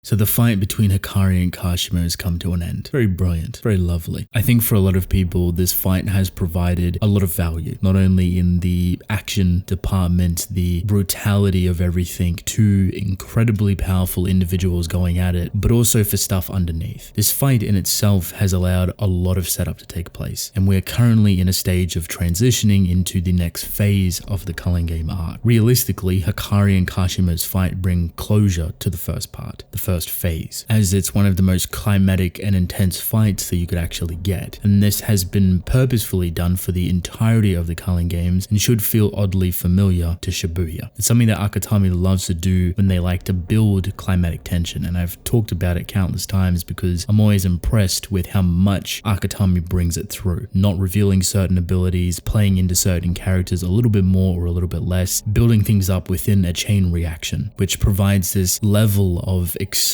So the fight between Hikari and Kashimo has come to an end. Very brilliant, very lovely. I think for a lot of people, this fight has provided a lot of value, not only in the action department, the brutality of everything, two incredibly powerful individuals going at it, but also for stuff underneath. This fight in itself has allowed a lot of setup to take place, and we're currently in a stage of transitioning into the next phase of the Culling game arc. Realistically, Hikari and Kashimo's fight bring closure to the first part, the first phase, as it's one of the most climatic and intense fights that you could actually get, and this has been purposefully done for the entirety of the Culling games and should feel oddly familiar to Shibuya. It's something that Akutami loves to do when they like to build climatic tension, and I've talked about it countless times because I'm always impressed with how much Akutami brings it through, not revealing certain abilities, playing into certain characters a little bit more or a little bit less, building things up within a chain reaction, which provides this level of excitement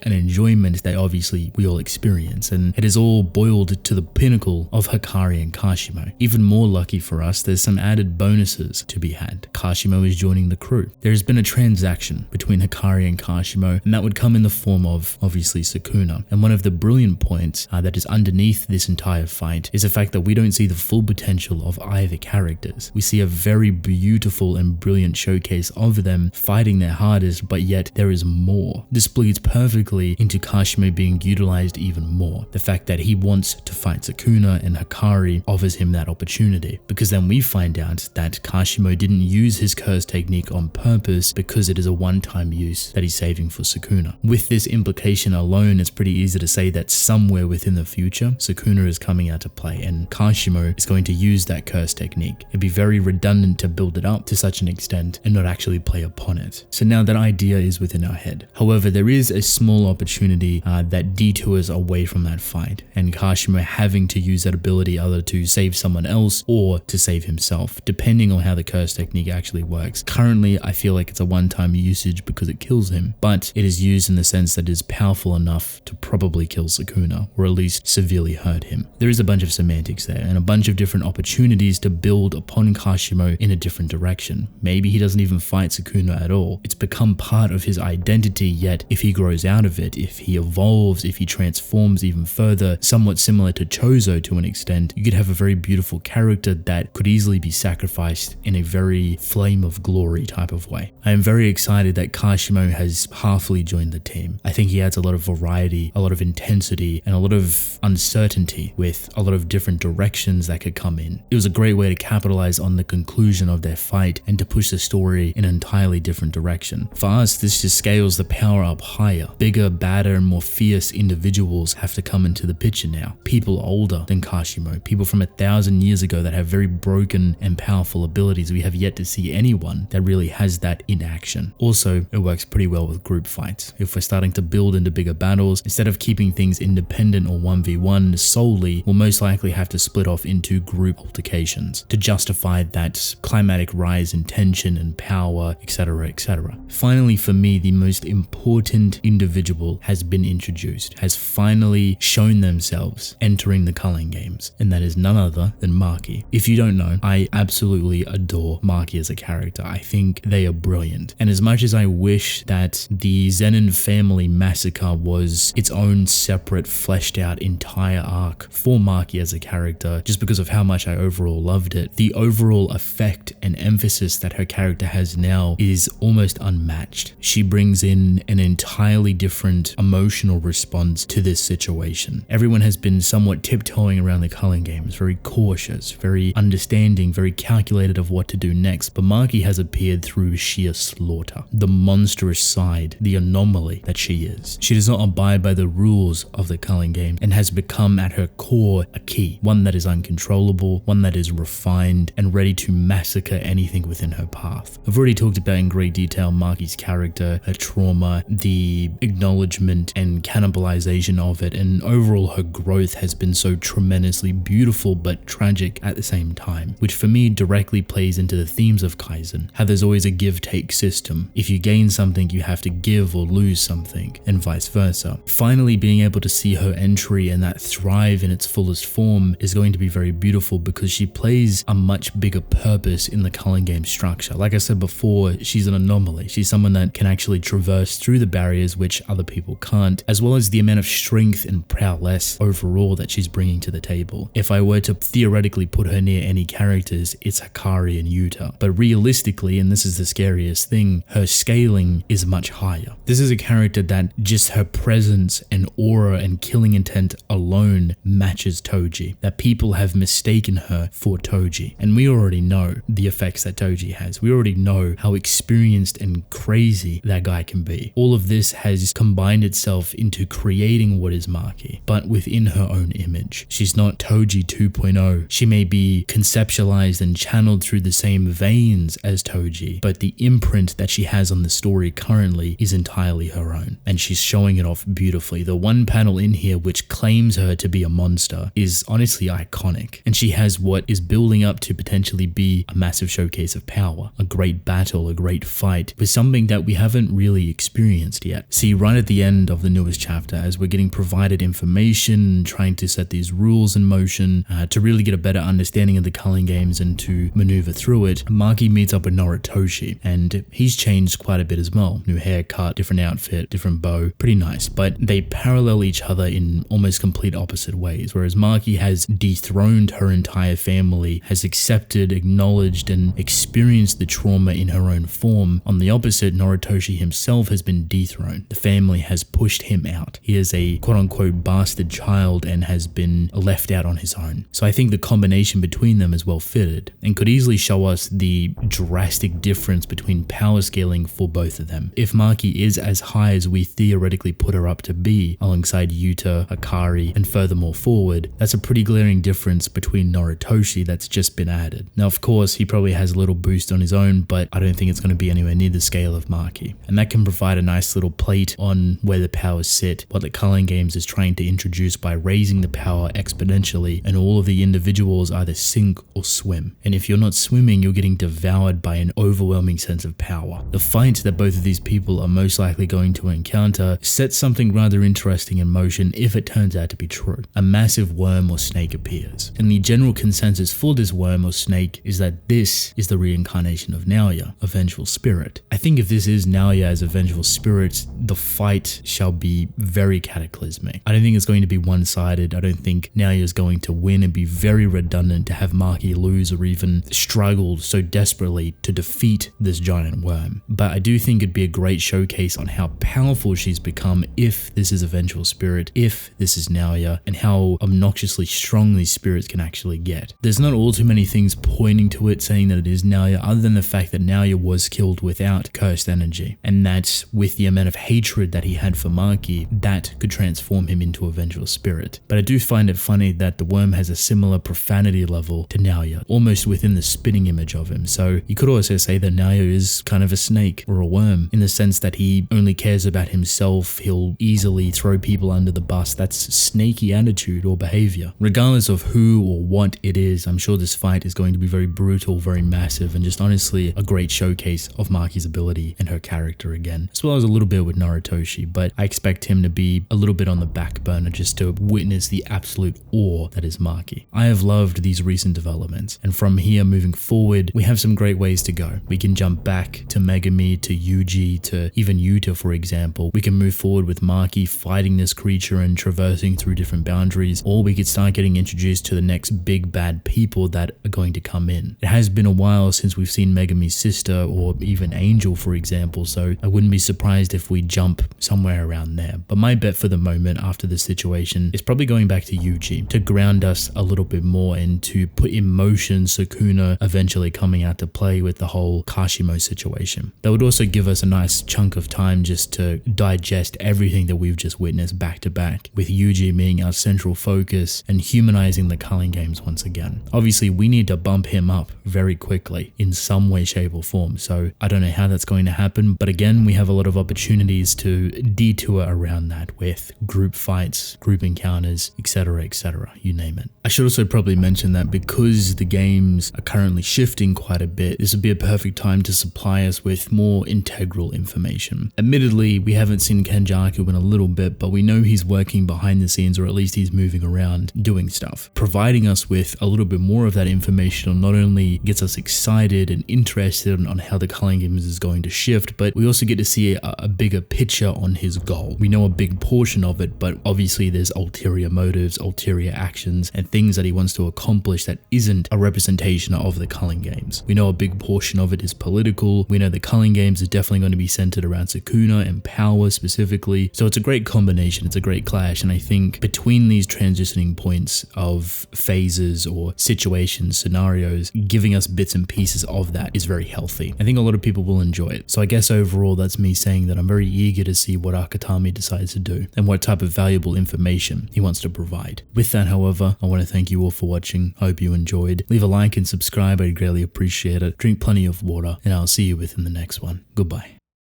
and enjoyment that obviously we all experience, and it is all boiled to the pinnacle of Hikari and Kashimo. Even more lucky for us, there's some added bonuses to be had. Kashimo is joining the crew. There has been a transaction between Hikari and Kashimo, and that would come in the form of obviously Sukuna. And one of the brilliant points that is underneath this entire fight is the fact that we don't see the full potential of either characters. We see a very beautiful and brilliant showcase of them fighting their hardest, but yet there is more. This bleeds perfectly into Kashimo being utilized even more. The fact that he wants to fight Sukuna and Hikari offers him that opportunity, because then we find out that Kashimo didn't use his curse technique on purpose because it is a one-time use that he's saving for Sukuna. With this implication alone, it's pretty easy to say that somewhere within the future, Sukuna is coming out to play and Kashimo is going to use that curse technique. It'd be very redundant to build it up to such an extent and not actually play upon it. So now that idea is within our head. However, there is a small opportunity that detours away from that fight, and Kashimo having to use that ability either to save someone else or to save himself, depending on how the curse technique actually works. Currently, I feel like it's a one-time usage because it kills him, but it is used in the sense that it is powerful enough to probably kill Sukuna, or at least severely hurt him. There is a bunch of semantics there, and a bunch of different opportunities to build upon Kashimo in a different direction. Maybe he doesn't even fight Sukuna at all. It's become part of his identity, yet if he grows out of it, if he evolves, if he transforms even further, somewhat similar to Chozo to an extent, you could have a very beautiful character that could easily be sacrificed in a very flame of glory type of way. I am very excited that Kashimo has halfly joined the team. I think he adds a lot of variety, a lot of intensity, and a lot of uncertainty with a lot of different directions that could come in. It was a great way to capitalize on the conclusion of their fight and to push the story in an entirely different direction. For us, this just scales the power up higher. Bigger, badder, and more fierce individuals have to come into the picture now. People older than Kashimo, people from 1,000 years ago that have very broken and powerful abilities. We have yet to see anyone that really has that in action. Also, it works pretty well with group fights. If we're starting to build into bigger battles, instead of keeping things independent or 1v1 solely, we'll most likely have to split off into group altercations to justify that climatic rise in tension and power, etc, etc. Finally, for me, the most important individual has been introduced, has finally shown themselves entering the Culling games, and that is none other than Maki. If you don't know, I absolutely adore Maki as a character. I think they are brilliant, and as much as I wish that the Zenin family massacre was its own separate, fleshed out entire arc for Maki as a character, just because of how much I overall loved it, the overall effect and emphasis that her character has now is almost unmatched. She brings in an entirely different emotional response to this situation. Everyone has been somewhat tiptoeing around the Culling games, very cautious, very understanding, very calculated of what to do next, but Maki has appeared through sheer slaughter, the monstrous side, the anomaly that she is. She does not abide by the rules of the Culling games and has become at her core a key, one that is uncontrollable, one that is refined and ready to massacre anything within her path. I've already talked about in great detail Maki's character, her trauma, the acknowledgement and cannibalization of it, and overall her growth has been so tremendously beautiful but tragic at the same time, which for me directly plays into the themes of Kaisen, how there's always a give-take system. If you gain something, you have to give or lose something, and vice versa. Finally, being able to see her entry and that thrive in its fullest form is going to be very beautiful because she plays a much bigger purpose in the Culling game structure. Like I said before, she's an anomaly. She's someone that can actually traverse through the barrier barriers which other people can't, as well as the amount of strength and prowess overall that she's bringing to the table. If I were to theoretically put her near any characters, it's Hikari and Yuta. But realistically, and this is the scariest thing, her scaling is much higher. This is a character that just her presence and aura and killing intent alone matches Toji, that people have mistaken her for Toji. And we already know the effects that Toji has. We already know how experienced and crazy that guy can be. All of this has combined itself into creating what is Maki, but within her own image. She's not Toji 2.0. She may be conceptualized and channeled through the same veins as Toji, but the imprint that she has on the story currently is entirely her own, and she's showing it off beautifully. The one panel in here which claims her to be a monster is honestly iconic, and she has what is building up to potentially be a massive showcase of power, a great battle, a great fight, with something that we haven't really experienced yet. See, right at the end of the newest chapter, as we're getting provided information, trying to set these rules in motion, to really get a better understanding of the Culling games and to maneuver through it, Maki meets up with Noritoshi, and he's changed quite a bit as well. New haircut, different outfit, different bow, pretty nice, but they parallel each other in almost complete opposite ways. Whereas Maki has dethroned her entire family, has accepted, acknowledged, and experienced the trauma in her own form. On the opposite, Noritoshi himself has been dethroned. The family has pushed him out. He is a quote-unquote bastard child and has been left out on his own. So I think the combination between them is well fitted and could easily show us the drastic difference between power scaling for both of them. If Maki is as high as we theoretically put her up to be alongside Yuta, Hikari, and furthermore forward, that's a pretty glaring difference between Noritoshi that's just been added. Now of course he probably has a little boost on his own, but I don't think it's going to be anywhere near the scale of Maki, and that can provide a nice little plate on where the powers sit, what the Culling games is trying to introduce by raising the power exponentially, and all of the individuals either sink or swim. And if you're not swimming, you're getting devoured by an overwhelming sense of power. The fight that both of these people are most likely going to encounter sets something rather interesting in motion if it turns out to be true. A massive worm or snake appears, and the general consensus for this worm or snake is that this is the reincarnation of Naoya, a vengeful spirit. I think if this is Naoya as a vengeful spirit, the fight shall be very cataclysmic. I don't think it's going to be one-sided. I don't think Naoya is going to win. It'd be very redundant to have Maki lose or even struggle so desperately to defeat this giant worm. But I do think it'd be a great showcase on how powerful she's become if this is a vengeful spirit, if this is Naoya, and how obnoxiously strong these spirits can actually get. There's not all too many things pointing to it saying that it is Naoya, other than the fact that Naoya was killed without cursed energy, and that with the amount of hatred that he had for Maki, that could transform him into a vengeful spirit. But I do find it funny that the worm has a similar profanity level to Naoya, almost within the spitting image of him. So you could also say that Naoya is kind of a snake or a worm, in the sense that he only cares about himself. He'll easily throw people under the bus. That's snaky attitude or behavior. Regardless of who or what it is, I'm sure this fight is going to be very brutal, very massive, and just honestly a great showcase of Maki's ability and her character again, as well as a little bit with Noritoshi, but I expect him to be a little bit on the back burner just to witness the absolute awe that is Maki. I have loved these recent developments, and from here moving forward, we have some great ways to go. We can jump back to Megami, to Yuji, to even Yuta, for example. We can move forward with Maki fighting this creature and traversing through different boundaries, or we could start getting introduced to the next big bad people that are going to come in. It has been a while since we've seen Megami's sister or even Angel, for example, so I wouldn't be surprised if we jump somewhere around there. But my bet for the moment after this situation is probably going back to Yuji to ground us a little bit more and to put in motion Sukuna eventually coming out to play with the whole Kashimo situation. That would also give us a nice chunk of time just to digest everything that we've just witnessed back to back, with Yuji being our central focus and humanizing the Culling games once again. Obviously, we need to bump him up very quickly in some way, shape or form, so I don't know how that's going to happen, but again, we have a lot of opportunities to detour around that with group fights, group encounters, etc, you name it. I should also probably mention that because the games are currently shifting quite a bit, this would be a perfect time to supply us with more integral information. Admittedly, we haven't seen Kenjaku in a little bit, but we know he's working behind the scenes, or at least he's moving around doing stuff. Providing us with a little bit more of that information not only gets us excited and interested on how the Culling games is going to shift, but we also get to see a bigger picture on his goal. We know a big portion of it, but obviously there's ulterior motives, ulterior actions, and things that he wants to accomplish that isn't a representation of the Culling games. We know a big portion of it is political. We know the Culling games is definitely going to be centered around Sukuna and power specifically. So it's a great combination, it's a great clash, and I think between these transitioning points of phases or situations, scenarios, giving us bits and pieces of that is very healthy. I think a lot of people will enjoy it. So I guess overall that's me saying that I'm very eager to see what Akutami decides to do and what type of valuable information he wants to provide. With that, however, I want to thank you all for watching. I hope you enjoyed. Leave a like and subscribe, I'd greatly appreciate it. Drink plenty of water, and I'll see you within the next one. Goodbye.